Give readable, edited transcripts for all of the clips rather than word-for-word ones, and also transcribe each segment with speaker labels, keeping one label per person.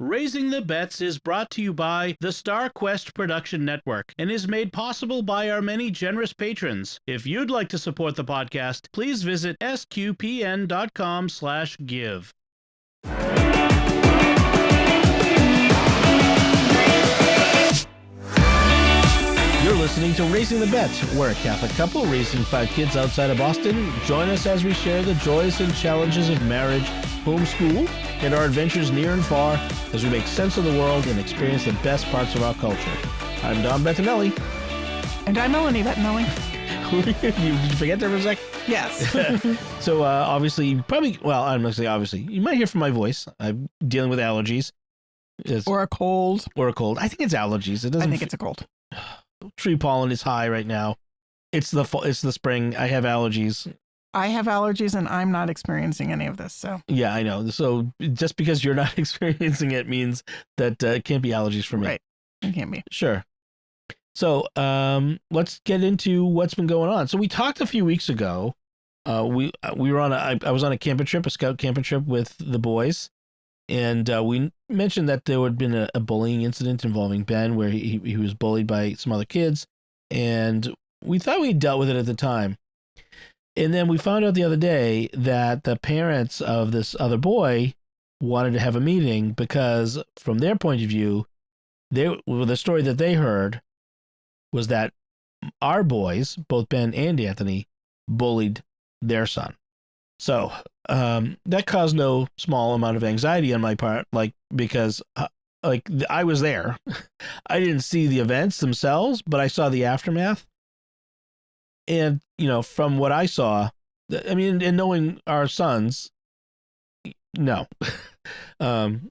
Speaker 1: Raising the Bets is brought to you by the Star Quest Production Network and is made possible by our many generous patrons. If you'd like to support the podcast, please visit sqpn.com/give. You're listening to Raising the Bets. We're a Catholic couple raising 5 kids outside of Boston. Join us as we share the joys and challenges of marriage, homeschool, and our adventures near and far as we make sense of the world and experience the best parts of our culture. I'm Don Bettinelli.
Speaker 2: And I'm Melanie Bettinelli.
Speaker 1: Did you forget there for a sec?
Speaker 2: Yes.
Speaker 1: So obviously, I'm going to say obviously, you might hear from my voice. I'm dealing with allergies.
Speaker 2: Or a cold.
Speaker 1: I think it's allergies.
Speaker 2: I think it's a cold.
Speaker 1: Tree pollen is high right now. It's the fall, it's the spring. I have allergies.
Speaker 2: I have allergies and I'm not experiencing any of this. So
Speaker 1: yeah, I know. So just because you're not experiencing it means that it can't be allergies for me.
Speaker 2: Right. It can't be.
Speaker 1: Sure. So let's get into what's been going on. So we talked a few weeks ago. We were on I was on a camping trip, a scout camping trip with the boys. And we mentioned that there had been a bullying incident involving Ben where he was bullied by some other kids. And we thought we dealt with it at the time. And then we found out the other day that the parents of this other boy wanted to have a meeting because from their point of view, the story that they heard was that our boys, both Ben and Anthony, bullied their son. So that caused no small amount of anxiety on my part, because I was there. I didn't see the events themselves, but I saw the aftermath. And, from what I saw, and knowing our sons, no. Ben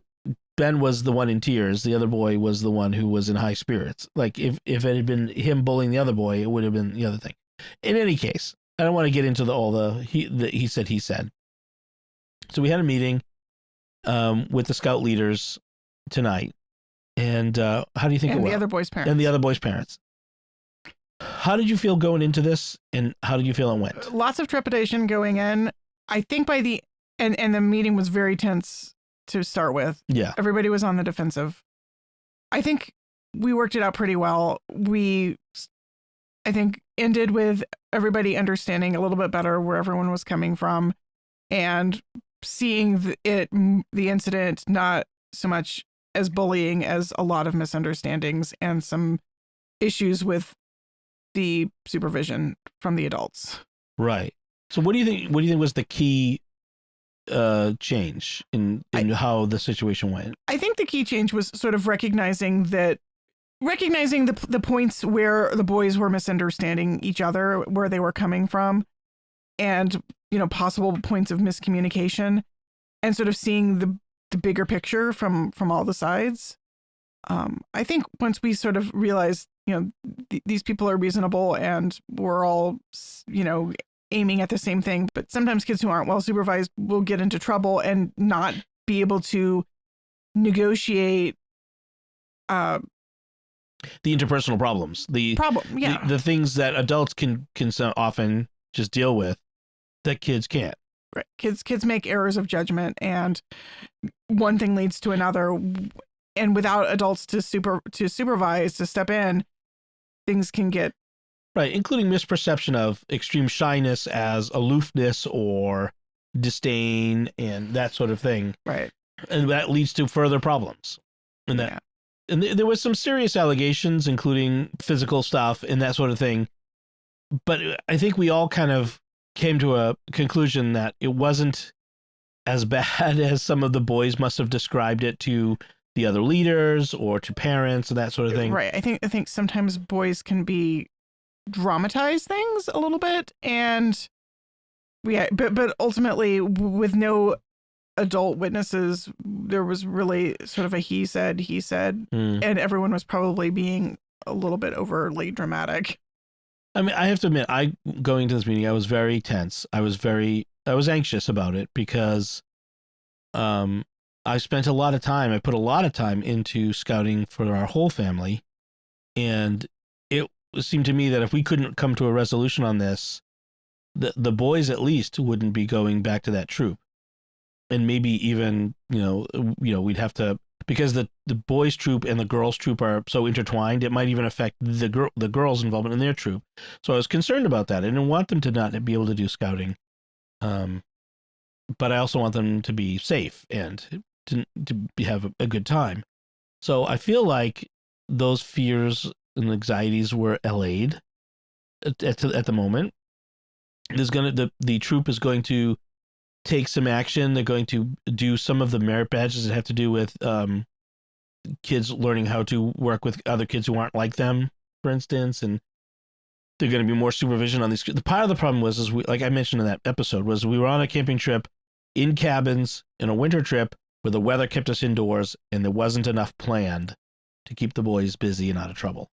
Speaker 1: was the one in tears. The other boy was the one who was in high spirits. Like if it had been him bullying the other boy, it would have been the other thing. In any case, I don't want to get into all the he said. So we had a meeting with the scout leaders tonight. And how do you think it went?
Speaker 2: And the other boys' parents.
Speaker 1: And the other boys' parents. How did you feel going into this, and how did you feel it went?
Speaker 2: Lots of trepidation going in. I think by the and the meeting was very tense to start with.
Speaker 1: Yeah.
Speaker 2: Everybody was on the defensive. I think we worked it out pretty well. I think ended with everybody understanding a little bit better where everyone was coming from and seeing the incident not so much as bullying as a lot of misunderstandings and some issues with the supervision from the adults.
Speaker 1: Right. So what do you think was the key change in how the situation went?
Speaker 2: I think the key change was sort of recognizing the points where the boys were misunderstanding each other, where they were coming from, and possible points of miscommunication, and sort of seeing the bigger picture from all the sides. I think once we sort of realized these people are reasonable and we're all aiming at the same thing, but sometimes kids who aren't well supervised will get into trouble and not be able to negotiate
Speaker 1: the interpersonal problems, the things that adults can so often just deal with that kids can't.
Speaker 2: Right. Kids make errors of judgment, and one thing leads to another, and without adults to supervise, to step in, things can get
Speaker 1: right, including misperception of extreme shyness as aloofness or disdain and that sort of thing.
Speaker 2: Right.
Speaker 1: And that leads to further problems. And there was some serious allegations, including physical stuff and that sort of thing. But I think we all kind of came to a conclusion that it wasn't as bad as some of the boys must have described it to the other leaders or to parents and that sort of thing.
Speaker 2: Right. I think sometimes boys can be dramatize things a little bit, and but ultimately with no adult witnesses, there was really sort of a he said, and everyone was probably being a little bit overly dramatic.
Speaker 1: I mean, I have to admit, going to this meeting, I was very tense. I was anxious about it because I spent a lot of time. I put a lot of time into scouting for our whole family, and it seemed to me that if we couldn't come to a resolution on this, the boys at least wouldn't be going back to that troop, and maybe even we'd have to because the boys troop and the girls troop are so intertwined, it might even affect the girls' involvement in their troop. So I was concerned about that. I didn't want them to not be able to do scouting, but I also want them to be safe and to have a good time. So I feel like those fears and anxieties were allayed at the moment. The troop is going to take some action. They're going to do some of the merit badges that have to do with kids learning how to work with other kids who aren't like them, for instance, and they're going to be more supervision on these. The part of the problem was, like I mentioned in that episode, was we were on a camping trip in cabins in a winter trip where the weather kept us indoors and there wasn't enough planned to keep the boys busy and out of trouble.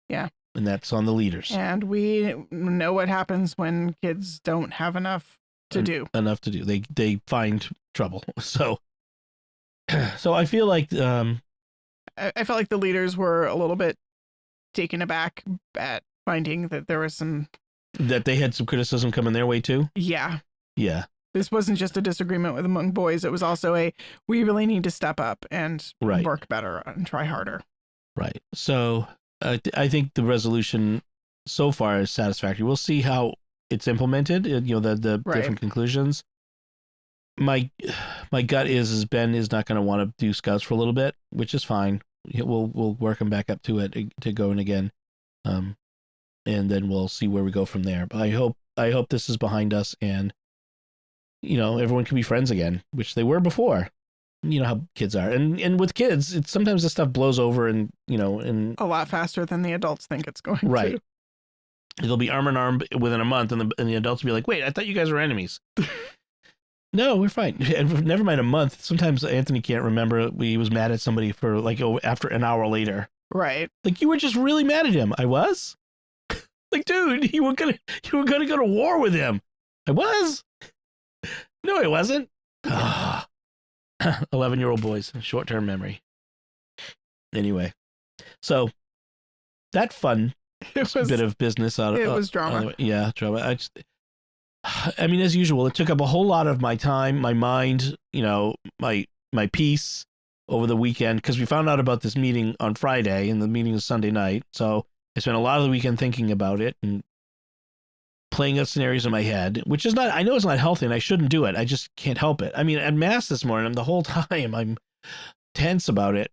Speaker 2: Yeah.
Speaker 1: And that's on the leaders.
Speaker 2: And we know what happens when kids don't have enough to do.
Speaker 1: Enough to do. They find trouble. So I feel like
Speaker 2: I felt like the leaders were a little bit taken aback at finding that there was
Speaker 1: that they had some criticism coming their way too.
Speaker 2: Yeah.
Speaker 1: Yeah.
Speaker 2: This wasn't just a disagreement among boys. It was also we really need to step up and work better and try harder.
Speaker 1: Right. So I think the resolution so far is satisfactory. We'll see how it's implemented. The different conclusions. My gut is Ben is not going to want to do scouts for a little bit, which is fine. We'll work him back up to it to going again, and then we'll see where we go from there. But I hope this is behind us, and everyone can be friends again, which they were before. You know how kids are, and with kids, it's sometimes this stuff blows over, and a
Speaker 2: lot faster than the adults think it's going
Speaker 1: right.
Speaker 2: to.
Speaker 1: They'll be arm in arm within a month, and the adults will be like, "Wait, I thought you guys were enemies." No, we're fine. And never mind a month. Sometimes Anthony can't remember. He was mad at somebody for after an hour later.
Speaker 2: Right.
Speaker 1: Like, you were just really mad at him. I was. Like, dude, you were gonna go to war with him. I was. No, I wasn't. 11-year-old boys, short-term memory. Anyway, so that fun bit of business out of
Speaker 2: it was drama.
Speaker 1: Yeah, drama. I mean, as usual, it took up a whole lot of my time, my mind, my peace over the weekend, because we found out about this meeting on Friday, and the meeting is Sunday night. So I spent a lot of the weekend thinking about it and playing out scenarios in my head, which is not, I know it's not healthy and I shouldn't do it. I just can't help it. I mean, at Mass this morning, the whole time I'm tense about it.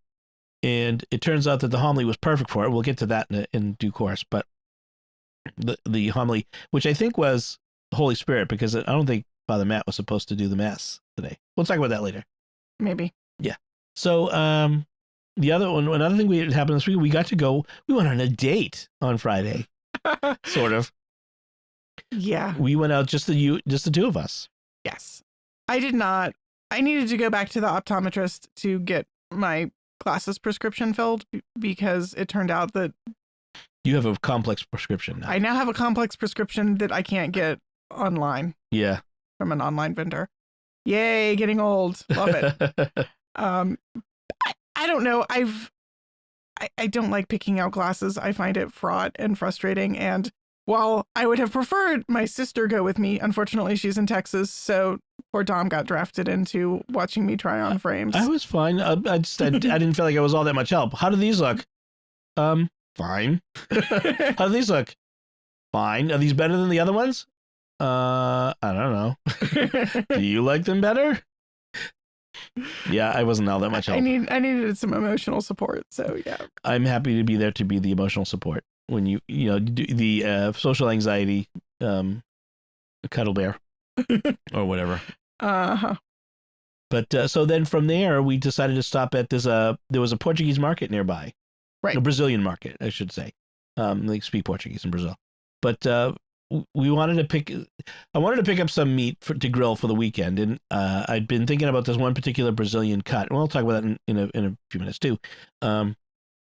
Speaker 1: And it turns out that the homily was perfect for it. We'll get to that in due course. But the homily, which I think was the Holy Spirit, because I don't think Father Matt was supposed to do the Mass today. We'll talk about that later.
Speaker 2: Maybe.
Speaker 1: Yeah. So another thing that happened this week, we went on a date on Friday. Sort of.
Speaker 2: Yeah.
Speaker 1: We went out, just the two of us.
Speaker 2: Yes. I did not. I needed to go back to the optometrist to get my glasses prescription filled, because it turned out that
Speaker 1: you have a complex prescription now.
Speaker 2: I now have a complex prescription that I can't get online.
Speaker 1: Yeah.
Speaker 2: From an online vendor. Yay, getting old. Love it. I don't know. I don't like picking out glasses. I find it fraught and frustrating. And while I would have preferred my sister go with me, unfortunately she's in Texas, so poor Dom got drafted into watching me try on frames.
Speaker 1: I was fine. I didn't feel like I was all that much help. How do these look? Fine. How do these look? Fine. Are these better than the other ones? I don't know. Do you like them better? Yeah, I wasn't all that much help.
Speaker 2: I needed some emotional support, so yeah.
Speaker 1: I'm happy to be there to be the emotional support when you do the social anxiety cuddle bear or whatever.
Speaker 2: Uh-huh.
Speaker 1: But so then from there we decided to stop at there was a Portuguese market nearby.
Speaker 2: Right.
Speaker 1: A Brazilian market, I should say. They speak Portuguese in Brazil. But I wanted to pick up some meat to grill for the weekend, and I'd been thinking about this one particular Brazilian cut. And we'll talk about that in a few minutes too.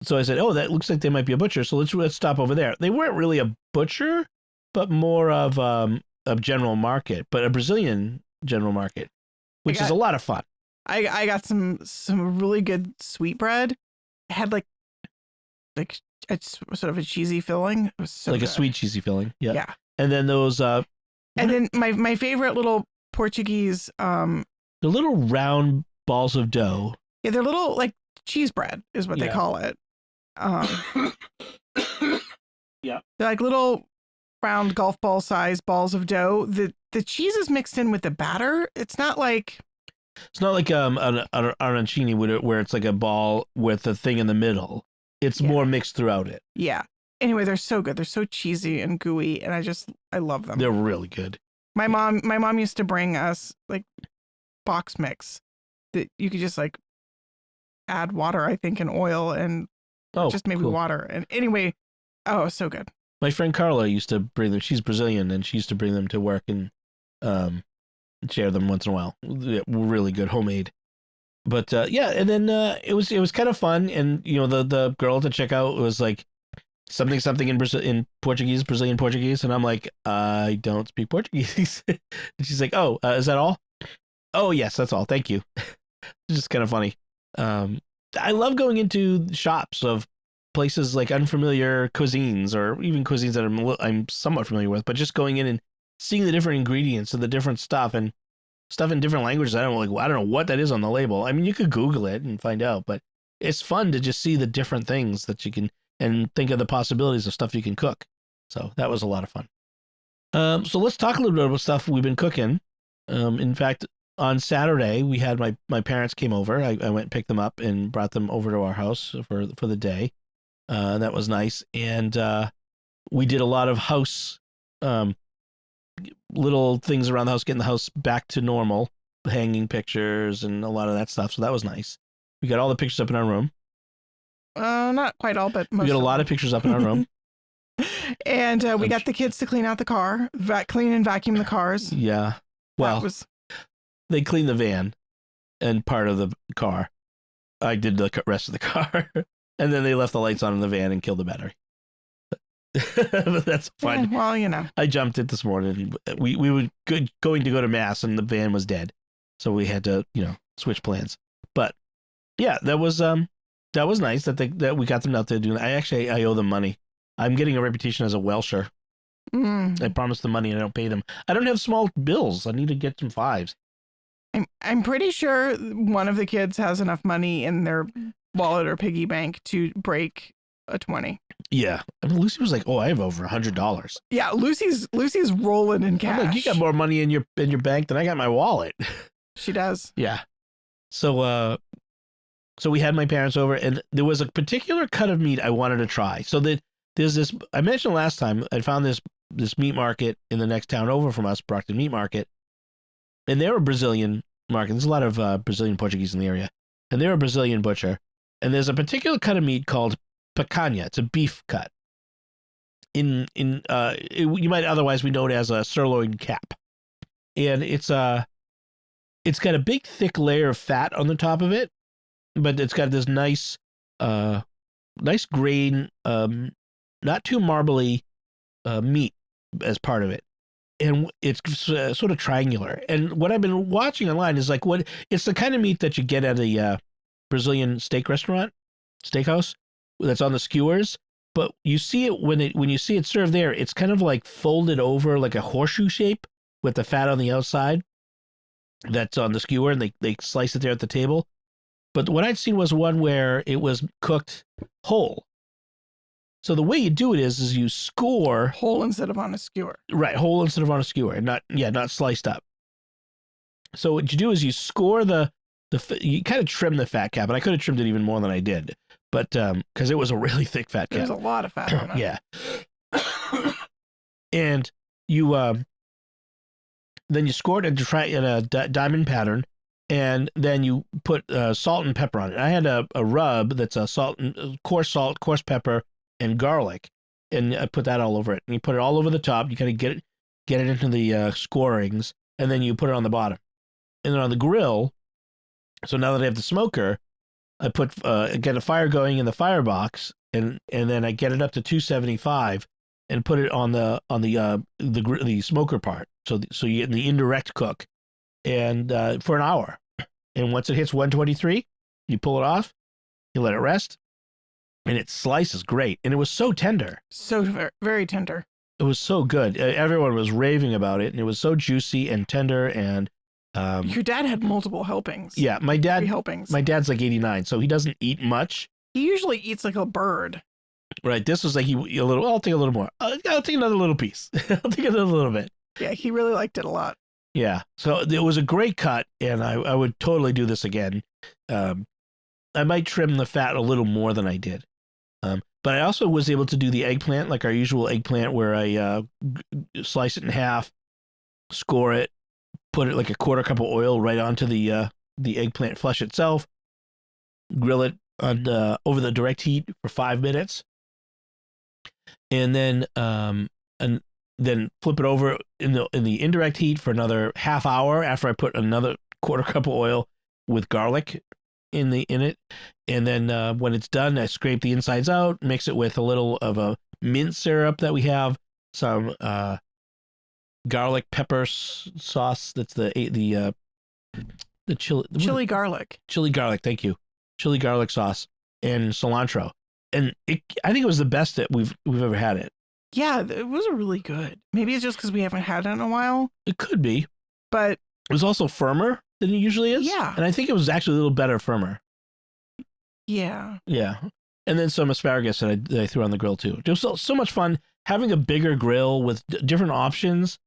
Speaker 1: So I said, "Oh, that looks like they might be a butcher. So let's stop over there." They weren't really a butcher, but more of a general market, but a Brazilian general market, which is a lot of fun.
Speaker 2: I got some really good sweetbread. It had like it's sort of a cheesy filling. It was so
Speaker 1: like
Speaker 2: good.
Speaker 1: A sweet cheesy filling. Yeah.
Speaker 2: Yeah.
Speaker 1: And then those
Speaker 2: and then my favorite little Portuguese
Speaker 1: the little round balls of dough.
Speaker 2: Yeah, they're little like cheese bread is what they
Speaker 1: Yeah.
Speaker 2: call it.
Speaker 1: Yeah.
Speaker 2: They're like little round golf ball size balls of dough. The cheese is mixed in with the batter. It's not like
Speaker 1: an arancini where it's like a ball with a thing in the middle. It's more mixed throughout it.
Speaker 2: Yeah. Anyway, they're so good. They're so cheesy and gooey, and I love them.
Speaker 1: They're really good.
Speaker 2: My mom used to bring us like box mix that you could just like add water, I think, and oil and just maybe
Speaker 1: cool.
Speaker 2: water. And anyway, so good.
Speaker 1: My friend Carla used to bring them. She's Brazilian, and she used to bring them to work and share them once in a while. Really good, homemade. But and then it was kind of fun, and the girl to check out was like something in Portuguese, Brazilian Portuguese, and I'm like, I don't speak Portuguese. And she's like, oh, is that all? Oh yes, that's all. Thank you. It's just kind of funny. I love going into shops of places like unfamiliar cuisines, or even cuisines that I'm somewhat familiar with, but just going in and seeing the different ingredients and the different stuff and stuff in different languages. I don't know what that is on the label. I mean, you could Google it and find out, but it's fun to just see the different things that you can and think of the possibilities of stuff you can cook. So that was a lot of fun. So let's talk a little bit about stuff we've been cooking. In fact, on Saturday, we had my parents came over. I went and picked them up and brought them over to our house for the day. That was nice. And we did a lot of house, little things around the house, getting the house back to normal, hanging pictures and a lot of that stuff. So that was nice. We got all the pictures up in our room.
Speaker 2: Not quite all, but most.
Speaker 1: We got a lot of pictures up in our room.
Speaker 2: And we got the kids to clean out the car, clean and vacuum the cars.
Speaker 1: Yeah. Well, they cleaned the van and part of the car. I did the rest of the car. And then they left the lights on in the van and killed the battery. But that's fine.
Speaker 2: Yeah, well,
Speaker 1: I jumped it this morning. We were going to go to mass and the van was dead. So we had to, switch plans. But yeah, that was nice that we got them out there doing that. I owe them money. I'm getting a reputation as a Welsher. I promise them money and I don't pay them. I don't have small bills. I need to get some fives.
Speaker 2: I'm pretty sure one of the kids has enough money in their wallet or piggy bank to break a 20.
Speaker 1: Yeah. I mean, Lucy was like, oh, I have over $100.
Speaker 2: Yeah, Lucy's rolling in cash.
Speaker 1: I'm like, you got more money in your bank than I got in my wallet.
Speaker 2: She does.
Speaker 1: Yeah. So we had my parents over, and there was a particular cut of meat I wanted to try. So there's this, I mentioned last time, I found this meat market in the next town over from us, Brockton Meat Market, and they're a Brazilian market. There's a lot of Brazilian Portuguese in the area, and they're a Brazilian butcher. And there's a particular cut of meat called picanha. It's a beef cut. You might otherwise be known as a sirloin cap, and it's got a big thick layer of fat on the top of it, but it's got this nice grain, not too marbly meat as part of it. And it's sort of triangular. And what I've been watching online is it's the kind of meat that you get at a Brazilian steakhouse that's on the skewers. But you see it when you see it served there, it's kind of like folded over like a horseshoe shape with the fat on the outside that's on the skewer, and they slice it there at the table. But what I'd seen was one where it was cooked whole. So the way you do it is you score
Speaker 2: whole instead of on a skewer.
Speaker 1: Right, whole instead of on a skewer, and not sliced up. So what you do is you score you kind of trim the fat cap, and I could have trimmed it even more than I did, but because it was a really thick fat cap.
Speaker 2: There's a lot of fat on it.
Speaker 1: Yeah. And you then you score it in a diamond pattern, and then you put salt and pepper on it. I had a rub that's coarse salt, coarse pepper, and garlic, and I put that all over it. And you put it all over the top. You kind of get it into the scorings, and then you put it on the bottom. And then on the grill, so now that I have the smoker, I get a fire going in the firebox, and then I get it up to 275 and put it on the smoker part. So you get the indirect cook, and for an hour. And once it hits 123, you pull it off, you let it rest, and it slices great. And it was so tender.
Speaker 2: So very, very tender.
Speaker 1: It was so good. Everyone was raving about it, and it was so juicy and tender, and
Speaker 2: Your dad had multiple helpings.
Speaker 1: Yeah, my
Speaker 2: 3 helpings.
Speaker 1: dad's like 89, so he doesn't eat much.
Speaker 2: He usually eats like a bird.
Speaker 1: Right. This was like I'll take a little more. I'll take another little piece. I'll take another little bit.
Speaker 2: Yeah, he really liked it a lot.
Speaker 1: Yeah. So it was a great cut, and I would totally do this again. I might trim the fat a little more than I did. But I also was able to do the eggplant, like our usual eggplant, where I slice it in half, score it, put it like a quarter cup of oil right onto the eggplant flesh itself, grill it on over the direct heat for 5 minutes, and then flip it over in the indirect heat for another half hour after I put another quarter cup of oil with garlic in it, and then when it's done, I scrape the insides out, mix it with a little of a mint syrup that we have, some garlic pepper sauce. That's the chili
Speaker 2: garlic.
Speaker 1: Chili garlic, thank you. Chili garlic sauce and cilantro, and I think it was the best that we've ever had it.
Speaker 2: Yeah, it was really good. Maybe it's just because we haven't had it in a while.
Speaker 1: It could be,
Speaker 2: but
Speaker 1: it was also firmer than it usually is.
Speaker 2: Yeah,
Speaker 1: and I think it was actually a little better firmer.
Speaker 2: Yeah.
Speaker 1: And then some asparagus that I threw on the grill too. It was so much fun having a bigger grill with different options.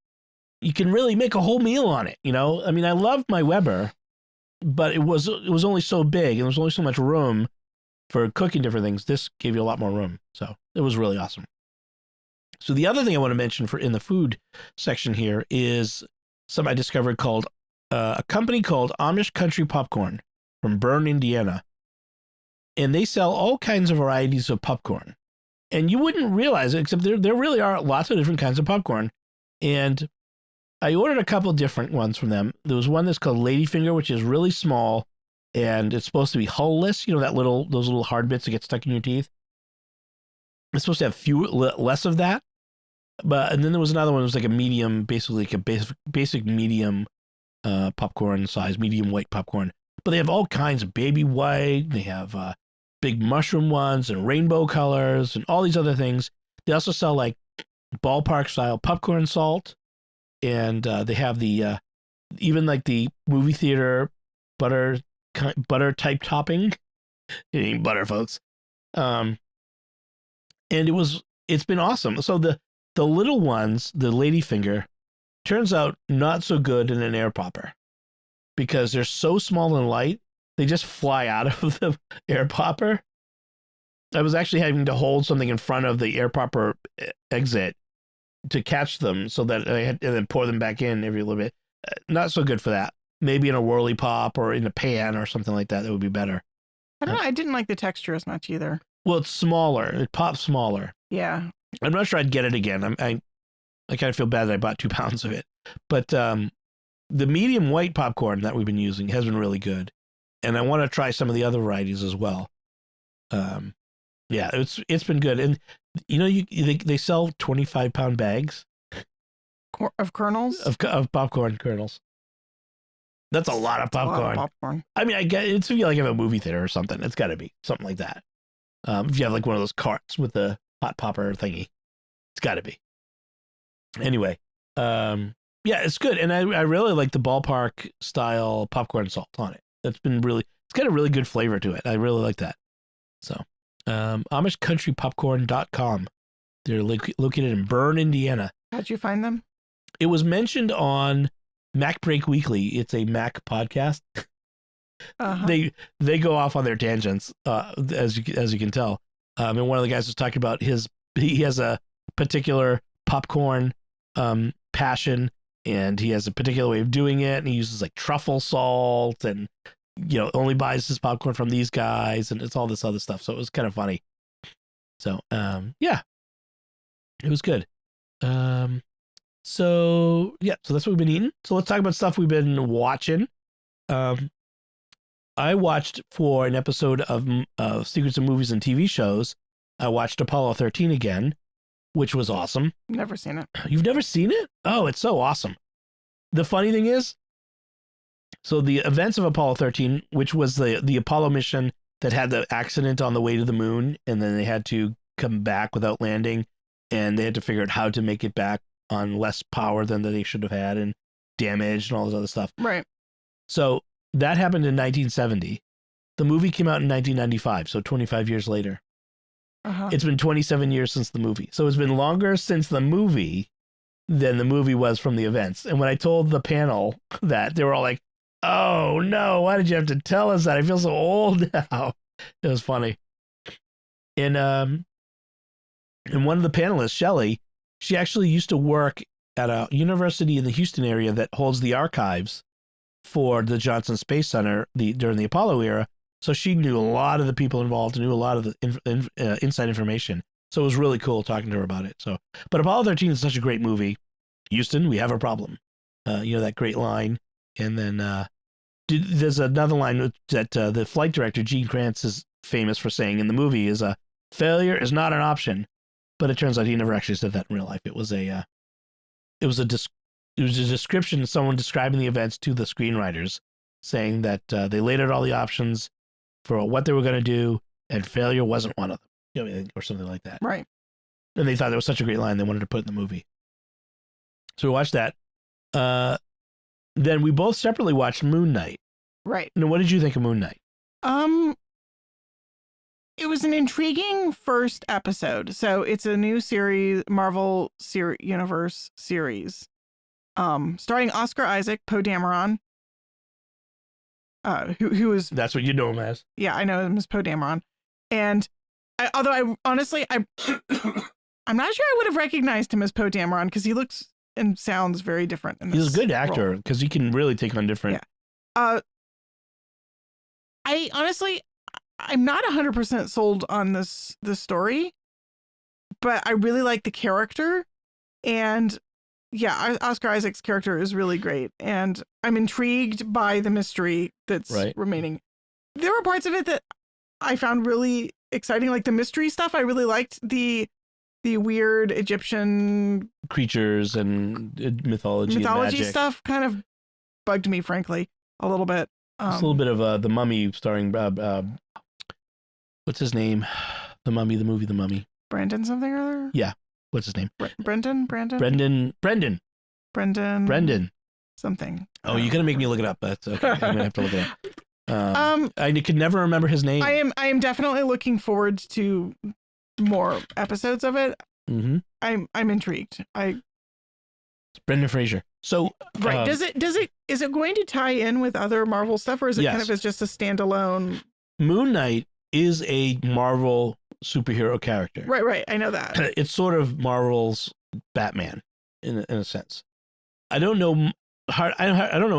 Speaker 1: You can really make a whole meal on it. I mean, I loved my Weber, but it was only so big and there was only so much room for cooking different things. This gave you a lot more room, so it was really awesome. So the other thing I want to mention in the food section here is something I discovered called a company called Amish Country Popcorn from Bern, Indiana. And they sell all kinds of varieties of popcorn. And you wouldn't realize it, except there really are lots of different kinds of popcorn. And I ordered a couple different ones from them. There was one that's called Ladyfinger, which is really small, and it's supposed to be hull-less. Those little hard bits that get stuck in your teeth. It's supposed to have less of that. And then there was another one that was like a medium, basically like a basic medium popcorn size, medium white popcorn. But they have all kinds of baby white. They have big mushroom ones and rainbow colors and all these other things. They also sell like ballpark style popcorn salt. And they have the even like the movie theater butter type topping. You ain't butter, folks. And it's been awesome. So the little ones, the Ladyfinger, turns out not so good in an air popper because they're so small and light. They just fly out of the air popper. I was actually having to hold something in front of the air popper exit to catch them so that I had and then pour them back in every little bit. Not so good for that. Maybe in a whirly pop or in a pan or something like that. That would be better.
Speaker 2: I don't know. I didn't like the texture as much either.
Speaker 1: Well, it's smaller. It pops smaller.
Speaker 2: Yeah.
Speaker 1: I'm not sure I'd get it again. I kind of feel bad that I bought 2 pounds of it. But the medium white popcorn that we've been using has been really good. And I want to try some of the other varieties as well. Yeah, it's been good. And they sell 25-pound bags
Speaker 2: of kernels
Speaker 1: of popcorn kernels. That's a lot of popcorn.
Speaker 2: A lot of popcorn.
Speaker 1: I mean, I get it's if you like have a movie theater or something. It's got to be something like that. If you have like one of those carts with the hot popper thingy, it's got to be. Anyway, yeah, it's good, and I really like the ballpark style popcorn salt on it. It's got a really good flavor to it. I really like that. So, AmishCountryPopcorn.com. They're located in Bern, Indiana.
Speaker 2: How'd you find them?
Speaker 1: It was mentioned on Mac Break Weekly. It's a Mac podcast. They go off on their tangents, as you can tell. And one of the guys was talking about he has a particular popcorn passion, and he has a particular way of doing it, and he uses like truffle salt, and only buys his popcorn from these guys, and it's all this other stuff. So it was kind of funny. So yeah, it was good. So that's what we've been eating. So let's talk about stuff we've been watching. I watched for an episode of Secrets of Movies and TV Shows. I watched Apollo 13 again, which was awesome.
Speaker 2: Never seen it.
Speaker 1: You've never seen it? Oh, it's so awesome. The funny thing is, so the events of Apollo 13, which was the Apollo mission that had the accident on the way to the moon, and then they had to come back without landing, and they had to figure out how to make it back on less power than they should have had, and damage and all this other stuff.
Speaker 2: Right.
Speaker 1: So that happened in 1970. The movie came out in 1995, so 25 years later. It's been 27 years since the movie. So it's been longer since the movie than the movie was from the events. And when I told the panel that, they were all like, oh no, why did you have to tell us that? I feel so old now. It was funny. And one of the panelists, Shelley, she actually used to work at a university in the Houston area that holds the archives for the Johnson Space Center during the Apollo era. So she knew a lot of the people involved, knew a lot of the inside information. So it was really cool talking to her about it. So, but Apollo 13 is such a great movie. Houston, we have a problem. That great line. And then there's another line that the flight director, Gene Kranz, is famous for saying in the movie is failure is not an option. But it turns out he never actually said that in real life. It was a description, someone describing the events to the screenwriters, saying that they laid out all the options for what they were going to do, and failure wasn't one of them, or something like that.
Speaker 2: Right.
Speaker 1: And they thought it was such a great line, they wanted to put it in the movie. So we watched that. Then we both separately watched Moon Knight.
Speaker 2: Right.
Speaker 1: Now, what did you think of Moon Knight?
Speaker 2: It was an intriguing first episode. So it's a new series, Marvel Universe series, starring Oscar Isaac, Poe Dameron, who is...
Speaker 1: That's what you know him as.
Speaker 2: Yeah, I know him as Poe Dameron. And although I'm not sure I would have recognized him as Poe Dameron because he looks and sounds very different in this.
Speaker 1: He's a good actor because he can really take on different...
Speaker 2: Yeah. I'm not 100% sold on this story, but I really like the character. And yeah, Oscar Isaac's character is really great. And I'm intrigued by the mystery that's remaining. There were parts of it that I found really exciting, like the mystery stuff. I really liked the weird Egyptian
Speaker 1: creatures and mythology and magic
Speaker 2: stuff kind of bugged me, frankly, a little bit.
Speaker 1: It's a little bit of The Mummy starring what's his name? The Mummy, the movie The Mummy.
Speaker 2: Brandon something or other?
Speaker 1: Yeah. What's his name?
Speaker 2: Brendan something.
Speaker 1: Oh, you're gonna make me look it up. That's okay. I'm gonna have to look it up. I could never remember his name.
Speaker 2: I am definitely looking forward to more episodes of it.
Speaker 1: Mm-hmm.
Speaker 2: I'm intrigued.
Speaker 1: It's Brendan Fraser. So
Speaker 2: right. Is it going to tie in with other Marvel stuff, or is it kind of as just a standalone?
Speaker 1: Moon Knight is a Marvel superhero character.
Speaker 2: Right. I know that.
Speaker 1: It's sort of Marvel's Batman in a sense. I don't know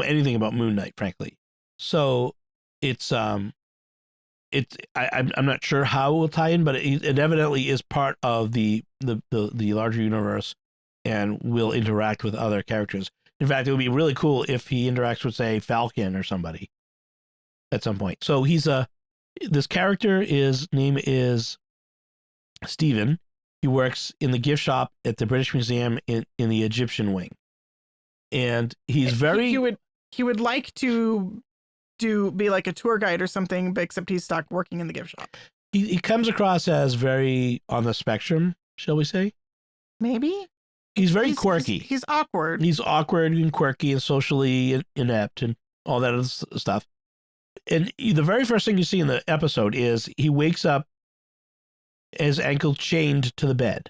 Speaker 1: anything about Moon Knight, frankly. So I'm not sure how it will tie in, but it evidently is part of the larger universe and will interact with other characters. In fact, it would be really cool if he interacts with, say, Falcon or somebody at some point. So this character, his name is Stephen. He works in the gift shop at the British Museum in the Egyptian wing. And he's very...
Speaker 2: He would like to be like a tour guide or something, but except he's stuck working in the gift shop.
Speaker 1: He comes across as very on the spectrum, shall we say?
Speaker 2: Maybe.
Speaker 1: He's very quirky.
Speaker 2: He's awkward.
Speaker 1: He's awkward and quirky and socially inept and all that other stuff. And the very first thing you see in the episode is he wakes up, his ankle chained to the bed.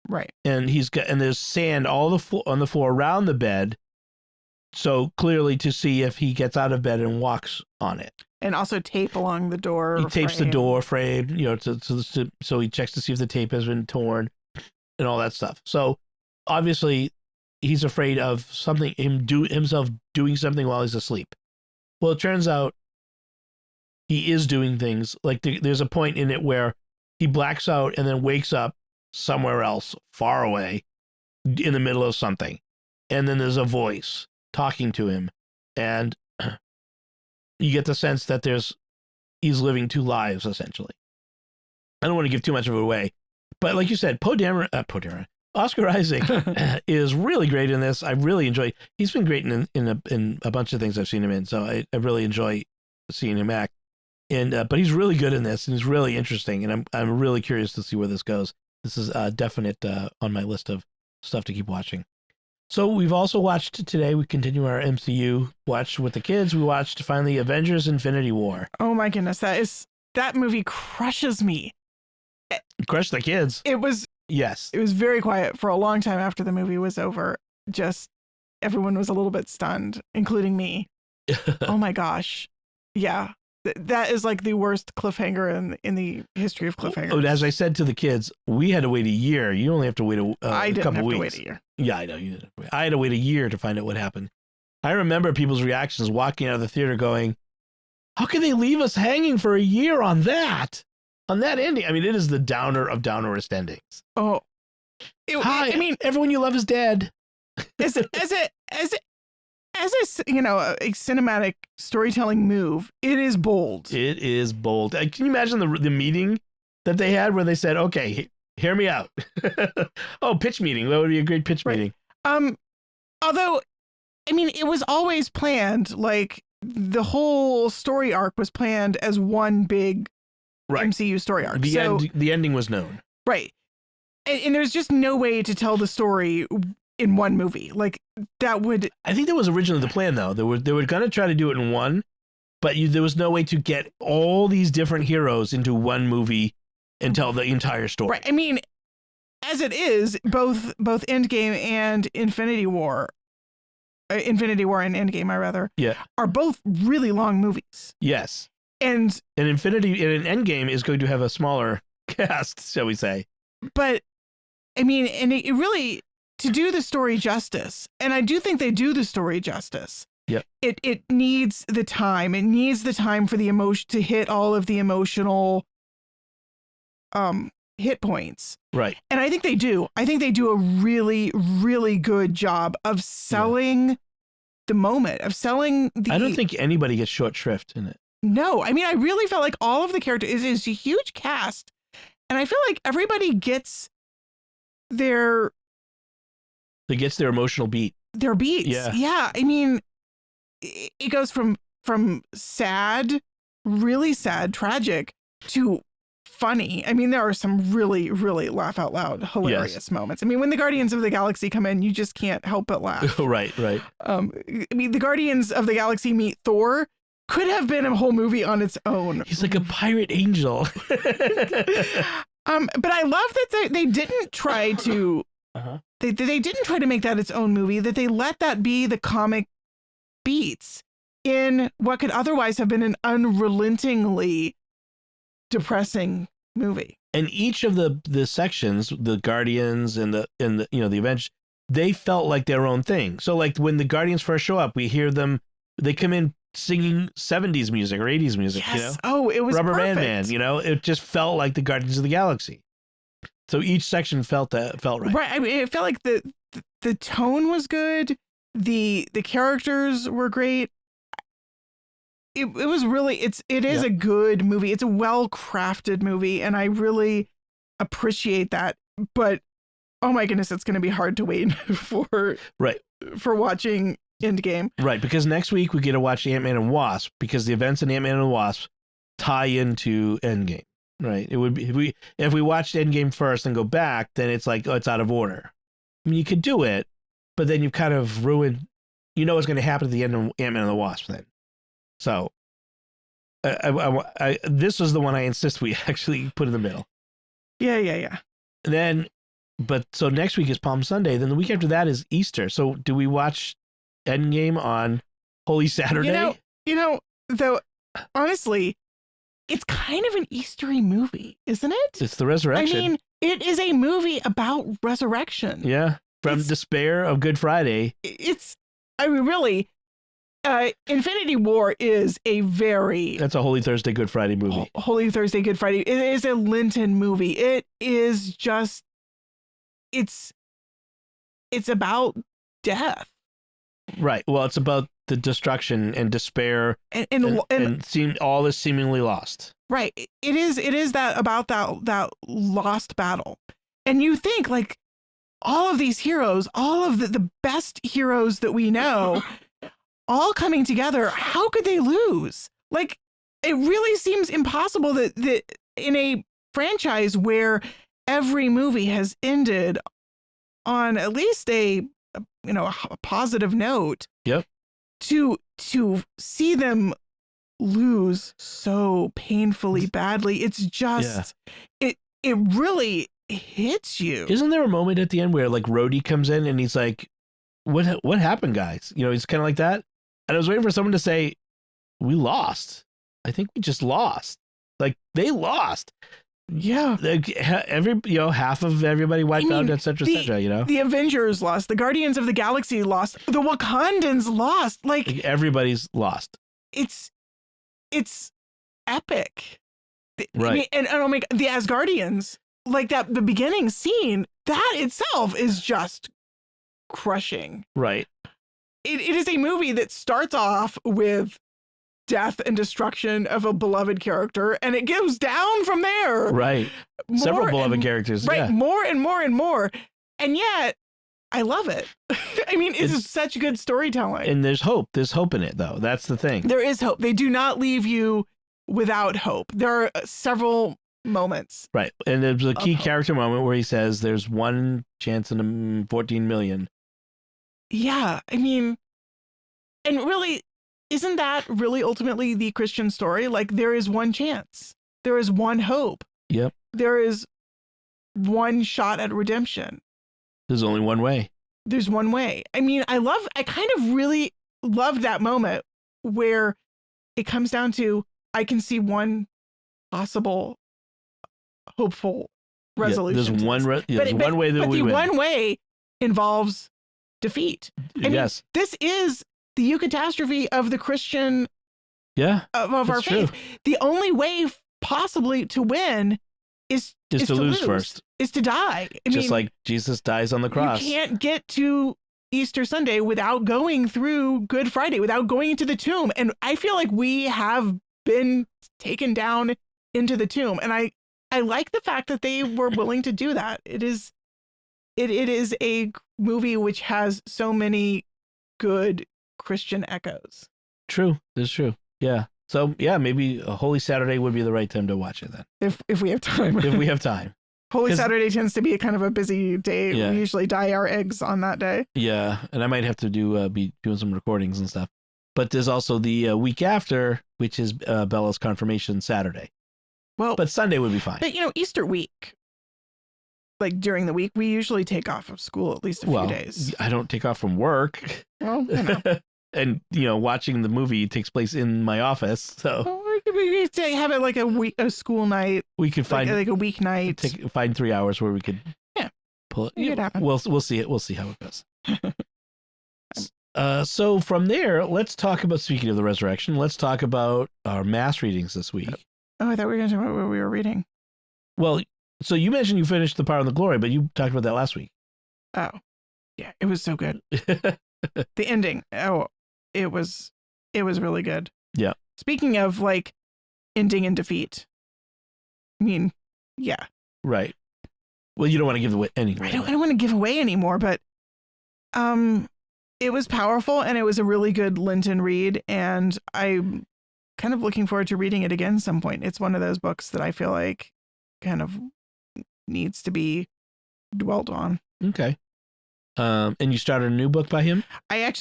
Speaker 2: Right.
Speaker 1: And there's sand on the floor around the bed. So clearly to see if he gets out of bed and walks on it.
Speaker 2: And also tape along the door.
Speaker 1: He tapes the door frame, so he checks to see if the tape has been torn and all that stuff. So obviously he's afraid of himself doing something while he's asleep. Well, it turns out he is doing things. Like there's a point in it where he blacks out and then wakes up somewhere else, far away, in the middle of something. And then there's a voice talking to him. And you get the sense that he's living two lives, essentially. I don't want to give too much of it away. But like you said, Oscar Isaac is really great in this. I really enjoy. He's been great in a bunch of things I've seen him in. So I really enjoy seeing him act. And but he's really good in this, and he's really interesting. And I'm really curious to see where this goes. This is definite on my list of stuff to keep watching. So we've also watched today, we continue our MCU watch with the kids. We watched finally Avengers Infinity War.
Speaker 2: Oh my goodness, that movie crushes me.
Speaker 1: Crush the kids. Yes.
Speaker 2: It was very quiet for a long time after the movie was over. Just everyone was a little bit stunned, including me. Oh my gosh. Yeah. That is like the worst cliffhanger in the history of cliffhangers.
Speaker 1: As I said to the kids, we had to wait a year. You only have to wait a couple weeks.
Speaker 2: I didn't have to wait a year.
Speaker 1: Yeah, I know. You didn't. I had to wait a year to find out what happened. I remember people's reactions walking out of the theater going, how can they leave us hanging for a year on that ending? I mean, it is the downer of downerist endings.
Speaker 2: Oh,
Speaker 1: I mean, everyone you love is dead.
Speaker 2: as a a cinematic storytelling move, it is bold.
Speaker 1: It is bold. Can you imagine the meeting that they had where they said, okay, hear me out. Oh, pitch meeting. That would be a great pitch meeting.
Speaker 2: Although, I mean, it was always planned, like the whole story arc was planned as one big MCU story arc.
Speaker 1: The ending was known.
Speaker 2: Right. And there's just no way to tell the story in one movie. Like that would...
Speaker 1: I think that was originally the plan, though. They were going to try to do it in one, but there was no way to get all these different heroes into one movie and tell the entire story.
Speaker 2: Right. I mean, as it is, both Endgame and Infinity War and Endgame, are both really long movies.
Speaker 1: Yes.
Speaker 2: And
Speaker 1: Endgame is going to have a smaller cast, shall we say.
Speaker 2: But, I mean, and it really... to do the story justice, and I do think they do the story justice.
Speaker 1: Yeah.
Speaker 2: It needs the time. It needs the time for the emotion to hit all of the emotional hit points.
Speaker 1: Right.
Speaker 2: And I think they do. I think they do a really, really good job of selling the moment, of selling the...
Speaker 1: I don't think anybody gets short shrift in it.
Speaker 2: No. I mean, I really felt like all of the characters is a huge cast, and I feel like everybody gets their
Speaker 1: emotional beat.
Speaker 2: Their beats. Yeah. I mean, it goes from sad, really sad, tragic to funny. I mean, there are some really, really laugh out loud, hilarious moments. I mean, when the Guardians of the Galaxy come in, you just can't help but laugh.
Speaker 1: Right.
Speaker 2: I mean, the Guardians of the Galaxy meet Thor could have been a whole movie on its own.
Speaker 1: He's like a pirate angel.
Speaker 2: But I love that they didn't try to... They didn't try to make that its own movie, that they let that be the comic beats in what could otherwise have been an unrelentingly depressing movie.
Speaker 1: And each of the sections, the Guardians and the the Avengers, they felt like their own thing. So like when the Guardians first show up, we hear them, they come in singing 70s music or 80s music,
Speaker 2: Yes. Oh, it was
Speaker 1: Rubber
Speaker 2: perfect.
Speaker 1: Band Man, it just felt like the Guardians of the Galaxy. So each section felt right.
Speaker 2: Right. I mean, it felt like the tone was good. The characters were great. It was really, it is a good movie. It's a well-crafted movie, and I really appreciate that. But oh my goodness, it's going to be hard to wait for watching Endgame.
Speaker 1: Right, because next week we get to watch Ant-Man and Wasp, because the events in Ant-Man and Wasp tie into Endgame. Right. It would be if we watched Endgame first and go back, then it's like, oh, it's out of order. I mean, you could do it, but then you've kind of ruined, what's going to happen at the end of Ant-Man and the Wasp then. So this was the one I insist we actually put in the middle.
Speaker 2: Yeah.
Speaker 1: So next week is Palm Sunday. Then the week after that is Easter. So do we watch Endgame on Holy Saturday?
Speaker 2: Though, honestly, it's kind of an Eastery movie, isn't it?
Speaker 1: It's the resurrection.
Speaker 2: I mean, it is a movie about resurrection.
Speaker 1: Yeah. From despair of Good Friday.
Speaker 2: Really, Infinity War is a very...
Speaker 1: That's a Holy Thursday, Good Friday movie.
Speaker 2: Holy Thursday, Good Friday. It is a Lenten movie. It is just... It's about death.
Speaker 1: Right. Well, it's about the destruction and despair and all is seemingly lost.
Speaker 2: Right. It is that about that lost battle. And you think like all of these heroes, all of the best heroes that we know, all coming together, how could they lose? Like, it really seems impossible that in a franchise where every movie has ended on at least a a positive note.
Speaker 1: Yep.
Speaker 2: To see them lose so painfully badly, it's just it really hits you.
Speaker 1: Isn't there a moment at the end where like Rhodey comes in and he's like, what happened, guys? He's kind of like that. And I was waiting for someone to say, we lost. I think we just lost. Like they lost.
Speaker 2: Yeah.
Speaker 1: Like, half of everybody wiped out, et cetera, et cetera,
Speaker 2: The Avengers lost. The Guardians of the Galaxy lost. The Wakandans lost. Like
Speaker 1: everybody's lost.
Speaker 2: It's epic.
Speaker 1: Right.
Speaker 2: I mean, and oh my God, the Asgardians, like the beginning scene, that itself is just crushing.
Speaker 1: Right.
Speaker 2: It is a movie that starts off with death and destruction of a beloved character, and it goes down from there.
Speaker 1: Right. Several beloved characters.
Speaker 2: Right.
Speaker 1: Yeah.
Speaker 2: More and more and more. And yet, I love it. I mean, it's such good storytelling.
Speaker 1: And there's hope. There's hope in it, though. That's the thing.
Speaker 2: There is hope. They do not leave you without hope. There are several moments.
Speaker 1: Right. And there's a key character moment where he says there's one chance in 14 million.
Speaker 2: Yeah. I mean, and really, isn't that really ultimately the Christian story? Like, there is one chance. There is one hope.
Speaker 1: Yep.
Speaker 2: There is one shot at redemption.
Speaker 1: There's only one way.
Speaker 2: There's one way. I mean, I kind of really loved that moment where it comes down to, I can see one possible hopeful resolution.
Speaker 1: There's one one way that we win.
Speaker 2: But the one way involves defeat. I mean, this is the eucatastrophe of the Christian of our faith.
Speaker 1: True.
Speaker 2: The only way possibly to win is to lose first. Is to die. I mean,
Speaker 1: like Jesus dies on the cross.
Speaker 2: You can't get to Easter Sunday without going through Good Friday, without going into the tomb. And I feel like we have been taken down into the tomb. And I like the fact that they were willing to do that. It is a movie which has so many good Christian echoes.
Speaker 1: True. That's true. Yeah. So yeah, maybe a Holy Saturday would be the right time to watch it then.
Speaker 2: If we have time.
Speaker 1: If we have time.
Speaker 2: Holy Saturday tends to be a kind of a busy day. Yeah. We usually dye our eggs on that day.
Speaker 1: Yeah, and I might have to be doing some recordings and stuff. But there's also the week after, which is Bella's confirmation Saturday.
Speaker 2: Well,
Speaker 1: but Sunday would be fine.
Speaker 2: But Easter week, like during the week, we usually take off of school at least a few days.
Speaker 1: I don't take off from work.
Speaker 2: Well,
Speaker 1: and watching the movie takes place in my office, so
Speaker 2: we could have it like a school night.
Speaker 1: We could find
Speaker 2: like a weeknight.
Speaker 1: Find 3 hours where we could pull it.
Speaker 2: It happen.
Speaker 1: We'll see it. We'll see how it goes. So from there, let's talk about, speaking of the resurrection, let's talk about our mass readings this week.
Speaker 2: Oh, I thought we were going to talk about what we were reading.
Speaker 1: Well, so you mentioned you finished The Power and the Glory, but you talked about that last week.
Speaker 2: Oh, yeah, it was so good. The ending. Oh, it was really good.
Speaker 1: Yeah.
Speaker 2: Speaking of like ending in defeat. I mean, yeah.
Speaker 1: Right. Well, you don't want to give away anything.
Speaker 2: I don't want to give away anymore, but it was powerful and it was a really good Lenten read, and I'm kind of looking forward to reading it again some point. It's one of those books that I feel like kind of needs to be dwelt on.
Speaker 1: Okay. And you started a new book by him?
Speaker 2: I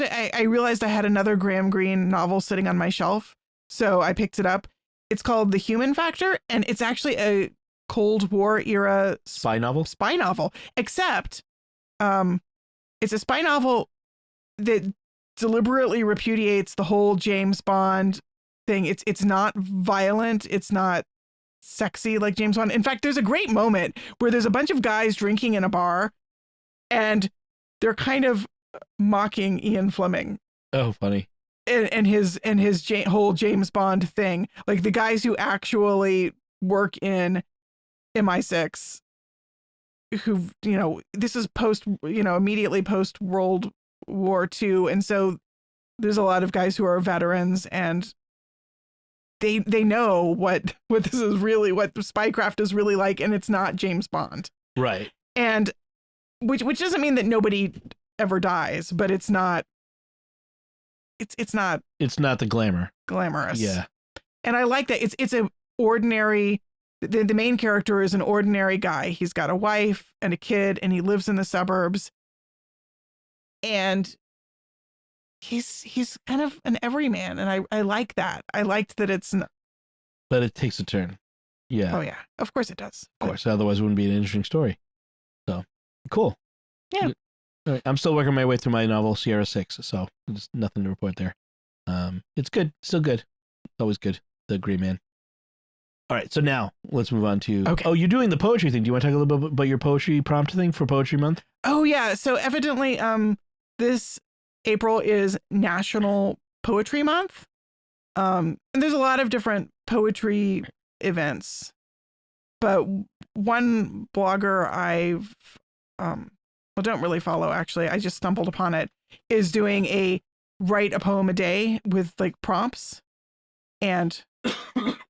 Speaker 2: realized I had another Graham Greene novel sitting on my shelf, so I picked it up. It's called The Human Factor, and it's actually a Cold War era
Speaker 1: spy novel,
Speaker 2: except it's a spy novel that deliberately repudiates the whole James Bond thing. It's not violent. It's not sexy like James Bond. In fact, there's a great moment where there's a bunch of guys drinking in a bar and they're kind of mocking Ian Fleming.
Speaker 1: Oh, funny.
Speaker 2: And his whole James Bond thing. Like the guys who actually work in MI6 who, this is immediately post World War II. And so there's a lot of guys who are veterans, and they know what this is really, what spycraft is really like, and it's not James Bond.
Speaker 1: Right.
Speaker 2: And which doesn't mean that nobody ever dies, but it's not
Speaker 1: the
Speaker 2: glamorous.
Speaker 1: Yeah.
Speaker 2: And I like that. It's a ordinary, the main character is an ordinary guy. He's got a wife and a kid and he lives in the suburbs. And he's kind of an everyman, and I like that. I liked that it's
Speaker 1: But it takes a turn. Yeah.
Speaker 2: Oh yeah, of course it does.
Speaker 1: Of course. Otherwise it wouldn't be an interesting story. So cool.
Speaker 2: Yeah.
Speaker 1: All right. I'm still working my way through my novel Sierra 6, so there's nothing to report there. It's good. Still good. Always good. The Grey Man. All right, so now let's move on to.
Speaker 2: Okay.
Speaker 1: Oh, you're doing the poetry thing. Do you want to talk a little bit about your poetry prompt thing for Poetry Month?
Speaker 2: Oh yeah. So evidently, this April is National Poetry Month. And there's a lot of different poetry events, but one blogger I've don't really follow, actually, I just stumbled upon it, is doing a write a poem a day with like prompts, and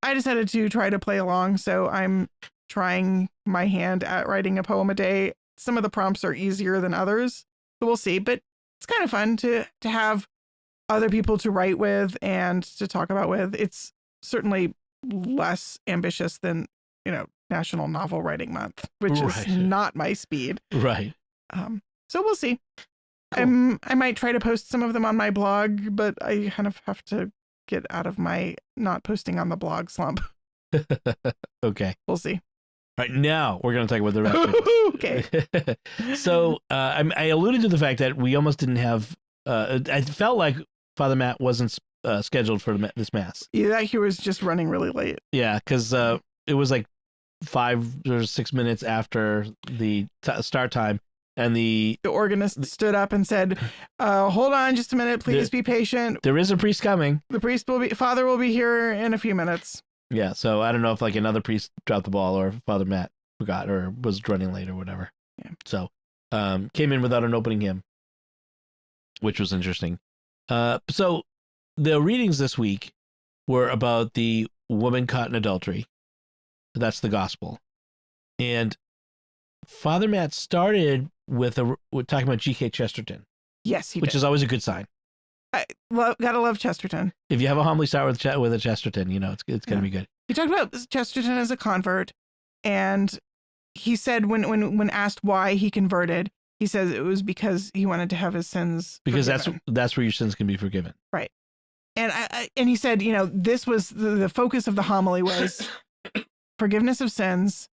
Speaker 2: I decided to try to play along, so I'm trying my hand at writing a poem a day. Some of the prompts are easier than others, so we'll see, but it's kind of fun to have other people to write with and to talk about with. It's certainly less ambitious than, National Novel Writing Month, which is not my speed.
Speaker 1: Right.
Speaker 2: So we'll see.
Speaker 1: Cool.
Speaker 2: I might try to post some of them on my blog, but I kind of have to get out of my not posting on the blog slump.
Speaker 1: Okay.
Speaker 2: We'll see.
Speaker 1: All right, now we're going to talk about the rest.
Speaker 2: Okay.
Speaker 1: So I alluded to the fact that we almost didn't have. I felt like Father Matt wasn't scheduled for this mass.
Speaker 2: Yeah, he was just running really late.
Speaker 1: Yeah, because it was like 5 or 6 minutes after the start time, and the
Speaker 2: organist stood up and said, "Hold on, just a minute, please be patient.
Speaker 1: There is a priest coming.
Speaker 2: Father will be here in a few minutes."
Speaker 1: Yeah, so I don't know if like another priest dropped the ball or Father Matt forgot or was running late or whatever.
Speaker 2: Yeah.
Speaker 1: So came in without an opening hymn, which was interesting. So the readings this week were about the woman caught in adultery. That's the gospel. And Father Matt started with talking about G.K. Chesterton.
Speaker 2: Yes, he
Speaker 1: which
Speaker 2: did.
Speaker 1: is always a good sign.
Speaker 2: Gotta love Chesterton.
Speaker 1: If you have a homily start with a Chesterton, it's going to be good.
Speaker 2: He talked about Chesterton as a convert, and he said when asked why he converted, he says it was because he wanted to have his sins forgiven.
Speaker 1: That's where your sins can be forgiven.
Speaker 2: Right. And he said, this was the focus of the homily was forgiveness of sins,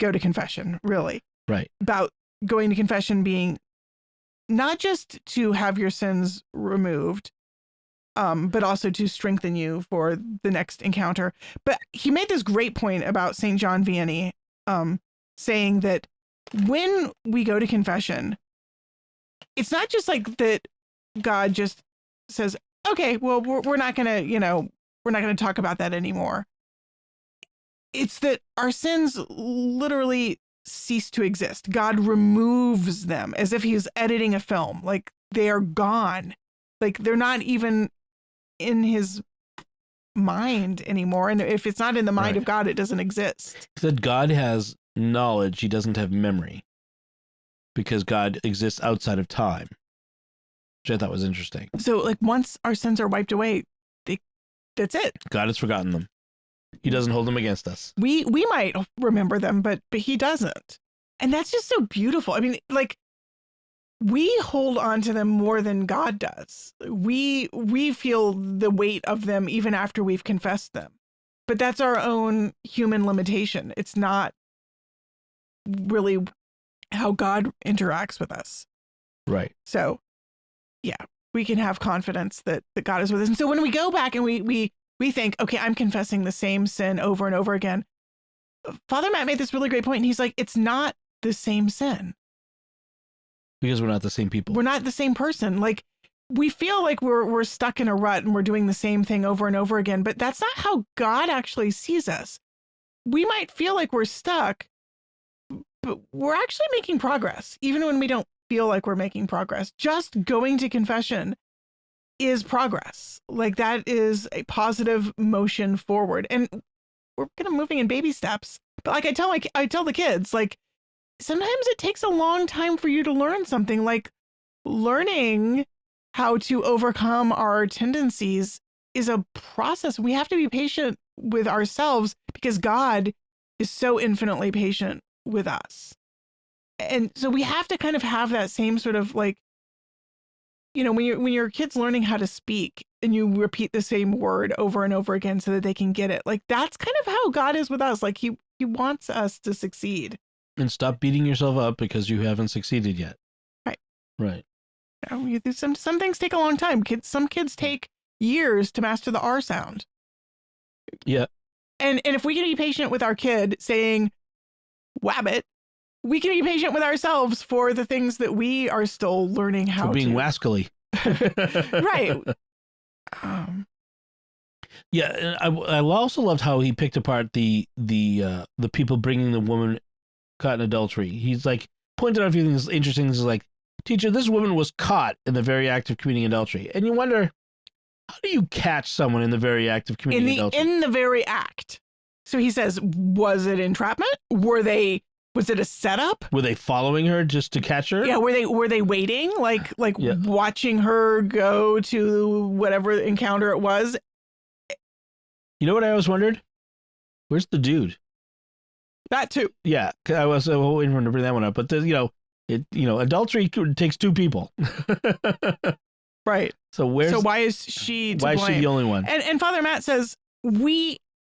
Speaker 2: go to confession, really.
Speaker 1: Right.
Speaker 2: About going to confession being not just to have your sins removed, but also to strengthen you for the next encounter. But he made this great point about St. John Vianney, saying that when we go to confession, it's not just like that God just says, okay, well, we're not going to talk about that anymore. It's that our sins literally cease to exist. God removes them as if he's editing a film. Like they are gone. Like they're not even in his mind anymore. And if it's not in the mind of God, it doesn't exist.
Speaker 1: That God has knowledge. He doesn't have memory because God exists outside of time, which I thought was interesting.
Speaker 2: So like once our sins are wiped away, that's it.
Speaker 1: God has forgotten them. He doesn't hold them against us.
Speaker 2: We might remember them, but he doesn't. And that's just so beautiful. I mean, like we hold on to them more than God does. We feel the weight of them even after we've confessed them. But that's our own human limitation. It's not really how God interacts with us.
Speaker 1: Right.
Speaker 2: So, yeah, we can have confidence that God is with us. And so when we go back and we think, okay, I'm confessing the same sin over and over again. Father Matt made this really great point, and he's like, it's not the same sin.
Speaker 1: Because we're not the same people.
Speaker 2: We're not the same person. Like we feel like we're stuck in a rut and we're doing the same thing over and over again, but that's not how God actually sees us. We might feel like we're stuck, but we're actually making progress, even when we don't feel like we're making progress. Just going to confession is progress. Like that is a positive motion forward. And we're kind of moving in baby steps. But like I tell the kids, like sometimes it takes a long time for you to learn something. Like learning how to overcome our tendencies is a process. We have to be patient with ourselves because God is so infinitely patient with us. And so we have to kind of have that same sort of like when your kid's learning how to speak and you repeat the same word over and over again so that they can get it, like that's kind of how God is with us. Like he wants us to succeed.
Speaker 1: And stop beating yourself up because you haven't succeeded yet.
Speaker 2: Right.
Speaker 1: Right.
Speaker 2: Some things take a long time. Some kids take years to master the R sound.
Speaker 1: Yeah.
Speaker 2: And if we can be patient with our kid saying wabbit, we can be patient with ourselves for the things that we are still learning how
Speaker 1: for being
Speaker 2: to.
Speaker 1: wascally.
Speaker 2: Right.
Speaker 1: Yeah, and I also loved how he picked apart the people bringing the woman caught in adultery. He's like pointed out a few things interesting. He's like, teacher, this woman was caught in the very act of committing adultery. And you wonder, how do you catch someone in the very act of committing adultery?
Speaker 2: In the very act. So he says, was it entrapment? Was it a setup?
Speaker 1: Were they following her just to catch her?
Speaker 2: Yeah, were they waiting? Like yeah. Watching her go to whatever encounter it was?
Speaker 1: You know what I always wondered? Where's the dude?
Speaker 2: That too.
Speaker 1: Yeah, I was waiting for him to bring that one up. But adultery takes two people.
Speaker 2: Right.
Speaker 1: So
Speaker 2: why is she to blame?
Speaker 1: Why is she the only one?
Speaker 2: And Father Matt says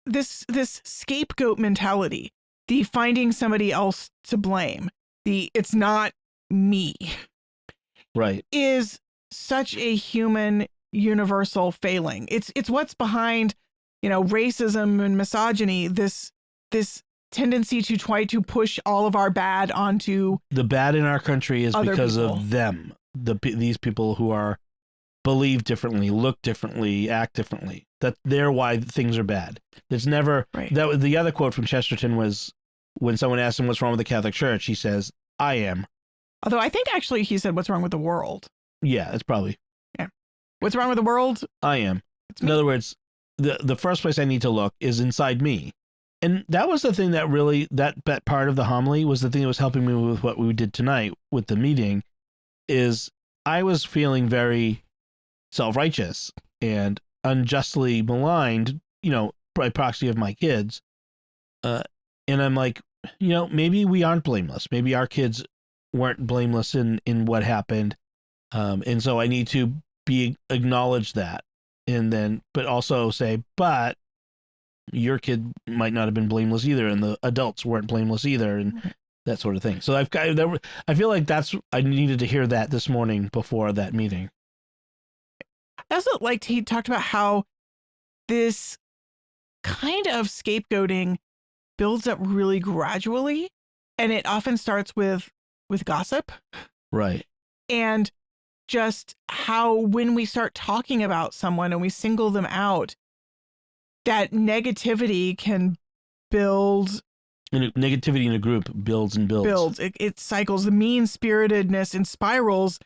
Speaker 2: this scapegoat mentality, the finding somebody else to blame, the it's not me,
Speaker 1: right,
Speaker 2: is such a human universal failing. It's what's behind racism and misogyny. This tendency to try to push all of our bad onto
Speaker 1: the bad in our country is because
Speaker 2: people.
Speaker 1: of them. These people who are believe differently, look differently, act differently. They're why things are bad. It's never
Speaker 2: right.
Speaker 1: That the other quote from Chesterton was when someone asked him what's wrong with the Catholic Church, he says, "I am."
Speaker 2: Although I think actually he said, "What's wrong with the world?"
Speaker 1: Yeah, it's probably.
Speaker 2: Yeah. What's wrong with the world?
Speaker 1: I am. In other words, the first place I need to look is inside me. And that was the thing that really, that part of the homily was the thing that was helping me with what we did tonight with the meeting, is I was feeling very self-righteous and unjustly maligned, by proxy of my kids. And I'm like, maybe we aren't blameless. Maybe our kids weren't blameless in what happened. And so I need to acknowledge that. And then, but also say, but your kid might not have been blameless either, and the adults weren't blameless either, and that sort of thing. So I feel like I needed to hear that this morning before that meeting.
Speaker 2: I also liked he talked about how this kind of scapegoating builds up really gradually, and it often starts with gossip.
Speaker 1: Right.
Speaker 2: And just how when we start talking about someone and we single them out, that negativity can build.
Speaker 1: And negativity in a group builds and builds.
Speaker 2: It cycles. The mean-spiritedness and spirals.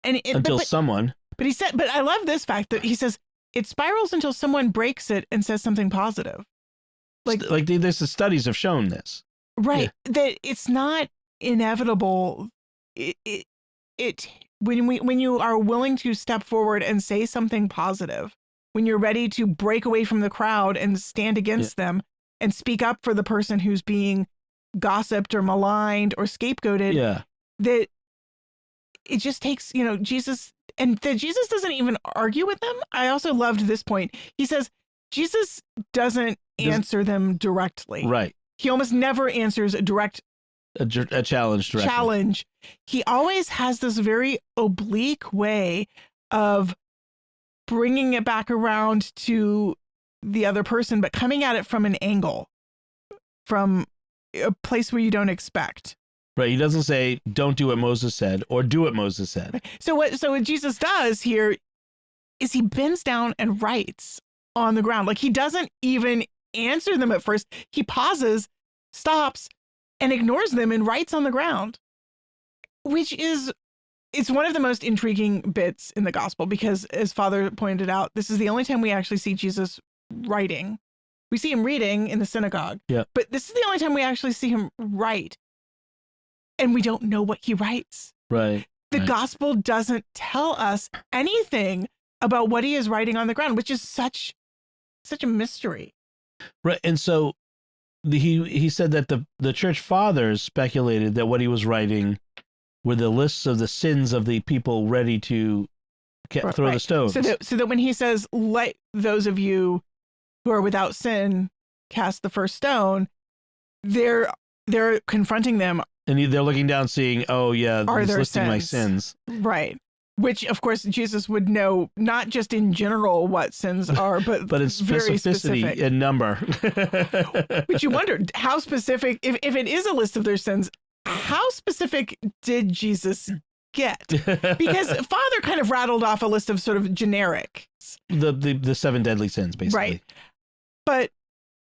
Speaker 2: And
Speaker 1: someone.
Speaker 2: But he said, but I love this fact that he says it spirals until someone breaks it and says something positive. Like
Speaker 1: the studies have shown this.
Speaker 2: Right. Yeah. That it's not inevitable. When you are willing to step forward and say something positive, when you're ready to break away from the crowd and stand against them and speak up for the person who's being gossiped or maligned or scapegoated, that it just takes, Jesus, and that Jesus doesn't even argue with them. I also loved this point. He says, Jesus doesn't answer them directly.
Speaker 1: Right.
Speaker 2: He almost never answers a direct
Speaker 1: a challenge directly.
Speaker 2: Challenge. He always has this very oblique way of bringing it back around to the other person, but coming at it from an angle, from a place where you don't expect.
Speaker 1: Right. He doesn't say, don't do what Moses said, or do what Moses said.
Speaker 2: So what Jesus does here is he bends down and writes on the ground. Like he doesn't even answer them at first. He pauses, stops, and ignores them and writes on the ground, which is, it's one of the most intriguing bits in the gospel because, as Father pointed out, this is the only time we actually see Jesus writing. We see him reading in the synagogue, but this is the only time we actually see him write, and we don't know what he writes.
Speaker 1: Right.
Speaker 2: The gospel doesn't tell us anything about what he is writing on the ground, which is such a mystery.
Speaker 1: Right. And so he said that the church fathers speculated that what he was writing were the lists of the sins of the people ready to throw the stones.
Speaker 2: So that when he says, let those of you who are without sin cast the first stone, they're confronting them.
Speaker 1: And they're looking down, seeing, oh yeah, he's listing my sins.
Speaker 2: Right. Which, of course, Jesus would know not just in general what sins are, but
Speaker 1: but it's
Speaker 2: very
Speaker 1: specificity
Speaker 2: specific.
Speaker 1: in number.
Speaker 2: Which you wonder how specific, if it is a list of their sins, how specific did Jesus get? Because Father kind of rattled off a list of sort of generic.
Speaker 1: The 7 deadly sins, basically.
Speaker 2: Right. But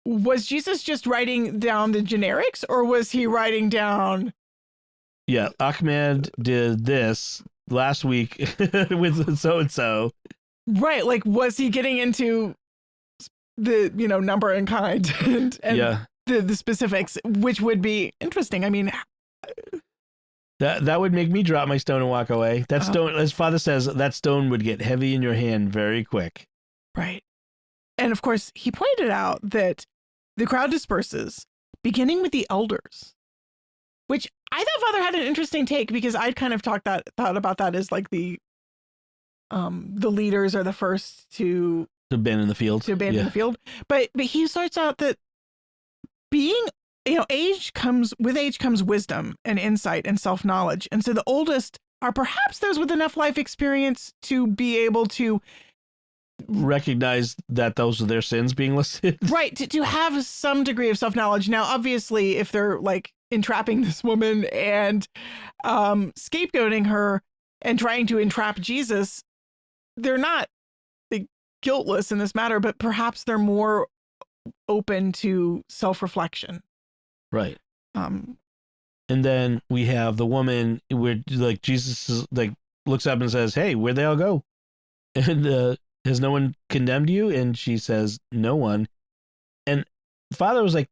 Speaker 2: was Jesus just writing down the generics, or was he writing down?
Speaker 1: Yeah, Ahmed did this last week with so-and-so.
Speaker 2: Right. Like, was he getting into the, number and kind and
Speaker 1: yeah.
Speaker 2: the specifics, which would be interesting. I mean,
Speaker 1: that would make me drop my stone and walk away. That stone, as Father says, that stone would get heavy in your hand very quick.
Speaker 2: Right. And of course, he pointed out that the crowd disperses, beginning with the elders, which I thought Father had an interesting take, because I'd kind of thought about that as like the leaders are the first to
Speaker 1: abandon the field.
Speaker 2: The field. But he starts out that being, age comes wisdom and insight and self-knowledge. And so the oldest are perhaps those with enough life experience to be able to
Speaker 1: recognize that those are their sins being listed.
Speaker 2: Right. To have some degree of self-knowledge. Now, obviously, if they're like entrapping this woman and scapegoating her and trying to entrap Jesus, they're not guiltless in this matter, but perhaps they're more open to self-reflection.
Speaker 1: Right. And then we have the woman where like Jesus is, like looks up and says, "Hey, where'd they all go?" And has no one condemned you? And she says, "No one." And Father was like,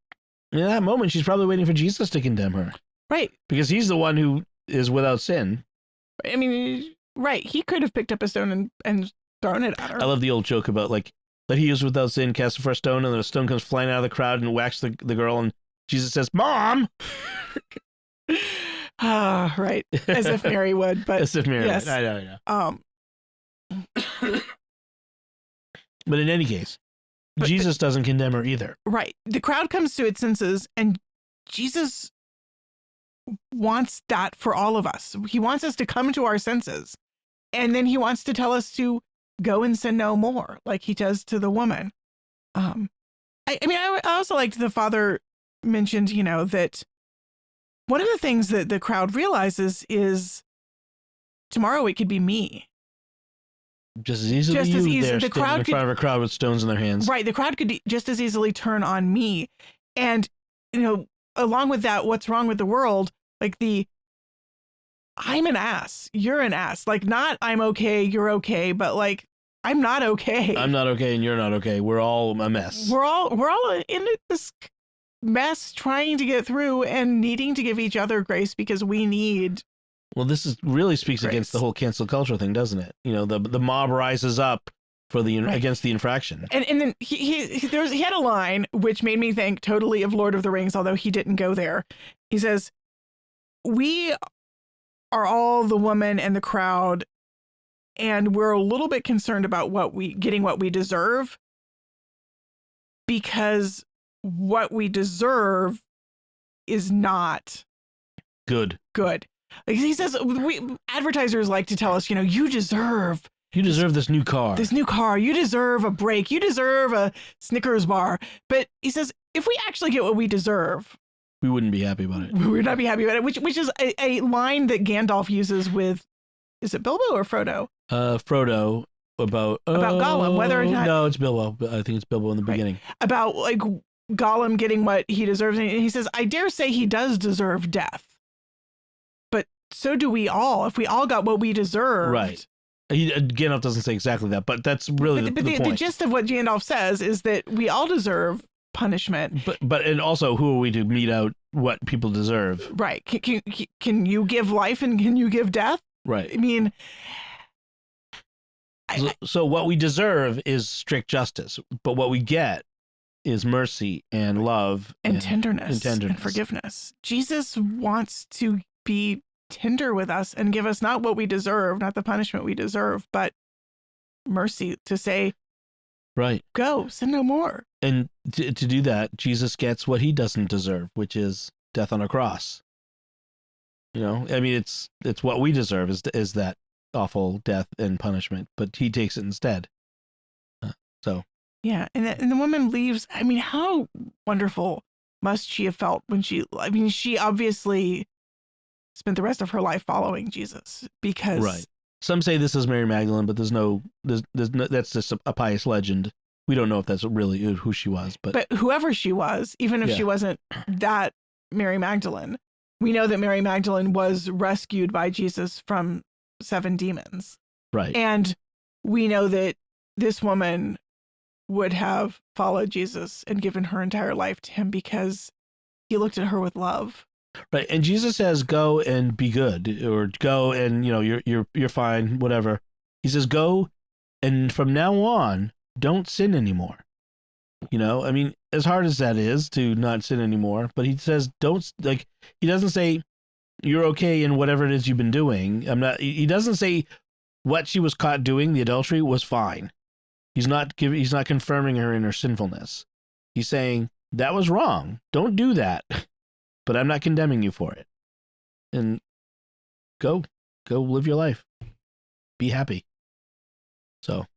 Speaker 1: in that moment, she's probably waiting for Jesus to condemn her.
Speaker 2: Right.
Speaker 1: Because he's the one who is without sin.
Speaker 2: I mean, right. He could have picked up a stone and thrown it at her.
Speaker 1: I love the old joke about like, that he is without sin, cast the first stone, and then a stone comes flying out of the crowd and whacks the girl, and Jesus says, "Mom!"
Speaker 2: Right. As if Mary would, but
Speaker 1: as if Mary
Speaker 2: yes.
Speaker 1: would. I know. But in any case, Jesus doesn't condemn her either.
Speaker 2: Right. The crowd comes to its senses, and Jesus wants that for all of us. He wants us to come to our senses, and then he wants to tell us to go and sin no more, like he does to the woman. I also liked the Father mentioned, that one of the things that the crowd realizes is tomorrow it could be me.
Speaker 1: Just as easily there, the crowd in front of a crowd with stones in their hands.
Speaker 2: Right. The crowd could just as easily turn on me. And, along with that, what's wrong with the world? Like I'm an ass. You're an ass. Like, not I'm okay, you're okay, but like, I'm not okay.
Speaker 1: I'm not okay and you're not okay. We're all a mess.
Speaker 2: We're all in this mess trying to get through and needing to give each other grace because we need.
Speaker 1: Well, this really speaks
Speaker 2: grace.
Speaker 1: Against the whole cancel culture thing, doesn't it? The mob rises up for against the infraction.
Speaker 2: And then he had a line which made me think totally of Lord of the Rings, although he didn't go there. He says, "We are all the woman and the crowd, and we're a little bit concerned about getting what we deserve, because what we deserve is not
Speaker 1: good."
Speaker 2: Like he says, advertisers like to tell us, you deserve
Speaker 1: this new car.
Speaker 2: You deserve a break. You deserve a Snickers bar. But he says, if we actually get what we deserve,
Speaker 1: we wouldn't be happy about it.
Speaker 2: We would not be happy about it, which is a line that Gandalf uses with, is it Bilbo or Frodo?
Speaker 1: Frodo about
Speaker 2: Gollum, whether or not.
Speaker 1: No, it's Bilbo. I think it's Bilbo in the beginning.
Speaker 2: About like Gollum getting what he deserves. And he says, I dare say he does deserve death. But so do we all. If we all got what we deserve.
Speaker 1: Right. Gandalf doesn't say exactly that, but that's really the point.
Speaker 2: The gist of what Gandalf says is that we all deserve punishment.
Speaker 1: But and also, who are we to mete out what people deserve?
Speaker 2: Right. Can you give life and can you give death?
Speaker 1: Right.
Speaker 2: I mean...
Speaker 1: So what we deserve is strict justice, but what we get is mercy and love
Speaker 2: and tenderness and forgiveness. Jesus wants to be tender with us and give us not what we deserve, not the punishment we deserve, but mercy to say,
Speaker 1: Right.
Speaker 2: go, sin no more.
Speaker 1: And to do that, Jesus gets what he doesn't deserve, which is death on a cross. You know, I mean, it's what we deserve is that awful death and punishment, but he takes it instead. So.
Speaker 2: Yeah. And the woman leaves. I mean, how wonderful must she have felt when she obviously spent the rest of her life following Jesus because.
Speaker 1: Right. Some say this is Mary Magdalene, but there's no that's just a pious legend. We don't know if that's really who she was, but
Speaker 2: whoever she was, even if she wasn't that Mary Magdalene, we know that Mary Magdalene was rescued by Jesus from 7 demons.
Speaker 1: Right.
Speaker 2: And we know that this woman would have followed Jesus and given her entire life to him because he looked at her with love.
Speaker 1: Right. And Jesus says, go and be good, or go and, you know, you're fine, whatever. He says, go, and from now on, don't sin anymore. You know, I mean, as hard as that is to not sin anymore, but he says, he doesn't say you're okay in whatever it is you've been doing. He doesn't say what she was caught doing, the adultery, was fine. He's not confirming her in her sinfulness. He's saying that was wrong. Don't do that. But I'm not condemning you for it. And go live your life. Be happy. So,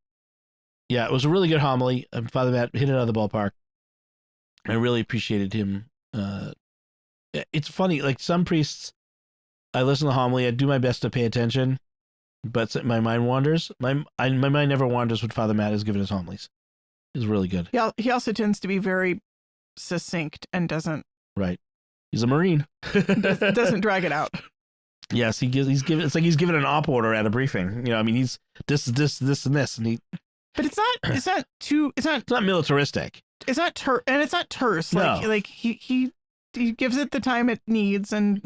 Speaker 1: yeah, it was a really good homily. Father Matt hit it out of the ballpark. I really appreciated him. It's funny, like some priests, I listen to the homily, I do my best to pay attention, but my mind wanders. My mind never wanders when Father Matt is giving his homilies. It's really good.
Speaker 2: Yeah, he also tends to be very succinct and doesn't.
Speaker 1: Right. He's a Marine.
Speaker 2: doesn't drag it out.
Speaker 1: Yes, he's giving. It's like he's giving an op order at a briefing. You know, I mean, he's this, and this, and he.
Speaker 2: But it's not
Speaker 1: militaristic.
Speaker 2: It's not terse.
Speaker 1: No.
Speaker 2: Like he gives it the time it needs, and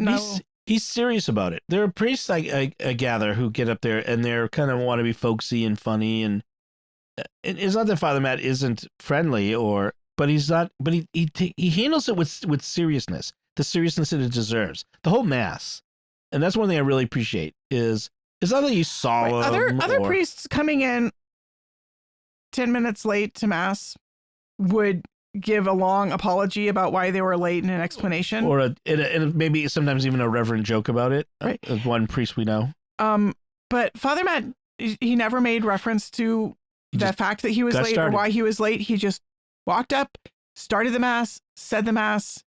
Speaker 1: he's serious about it. There are priests I gather who get up there and they're kind of want to be folksy and funny, and it's not that Father Matt isn't friendly but he's not. But he handles it with seriousness. The seriousness that it deserves. The whole mass, and that's one thing I really appreciate. Is it's not that he's solemn.
Speaker 2: Other priests coming in 10 minutes late to mass would give a long apology about why they were late and an explanation,
Speaker 1: or maybe sometimes even a reverent joke about it.
Speaker 2: Right.
Speaker 1: One priest we know.
Speaker 2: But Father Matt, he never made reference to the fact that he was late or why he was late. He just walked up, started the mass, said the mass.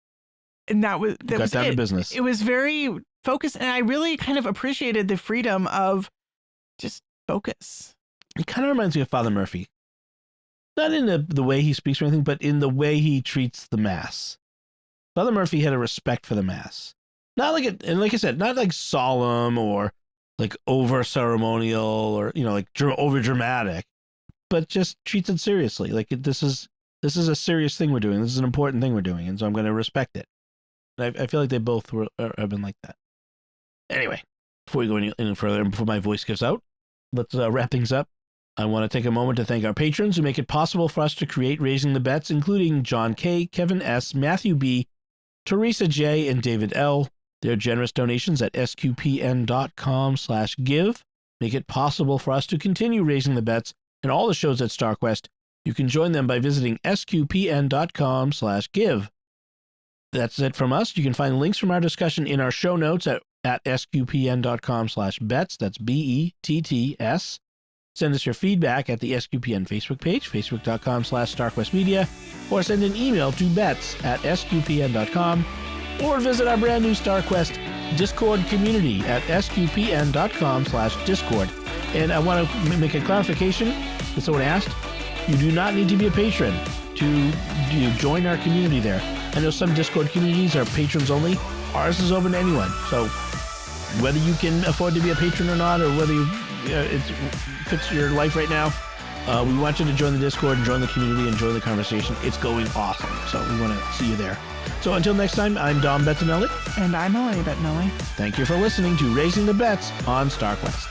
Speaker 2: And that was
Speaker 1: down to business. It
Speaker 2: was very focused, and I really kind of appreciated the freedom of just focus.
Speaker 1: It kind of reminds me of Father Murphy, not in the way he speaks or anything, but in the way he treats the mass. Father Murphy had a respect for the mass, not and like I said, not like solemn or like over ceremonial or like over dramatic, but just treats it seriously. Like this is a serious thing we're doing. This is an important thing we're doing, and so I'm going to respect it. I feel like they both have been like that. Anyway, before we go any further and before my voice gives out, let's wrap things up. I want to take a moment to thank our patrons who make it possible for us to create Raising the Bets, including John K., Kevin S., Matthew B., Teresa J., and David L. Their generous donations at sqpn.com/give make it possible for us to continue Raising the Bets and all the shows at StarQuest. You can join them by visiting sqpn.com/give. That's it from us. You can find links from our discussion in our show notes at sqpn.com/bets. That's BETTS. Send us your feedback at the SQPN Facebook page, facebook.com/StarQuestMedia, or send an email to bets@sqpn.com, or visit our brand new StarQuest Discord community at sqpn.com/Discord. And I want to make a clarification that someone asked. You do not need to be a patron to join our community there. I know some Discord communities are patrons only. Ours is open to anyone. So whether you can afford to be a patron or not, or whether it fits your life right now, we want you to join the Discord and join the community and join the conversation. It's going awesome. So we want to see you there. So until next time, I'm Dom Bettinelli.
Speaker 2: And I'm Melanie Bettinelli.
Speaker 1: Thank you for listening to Raising the Bets on StarQuest.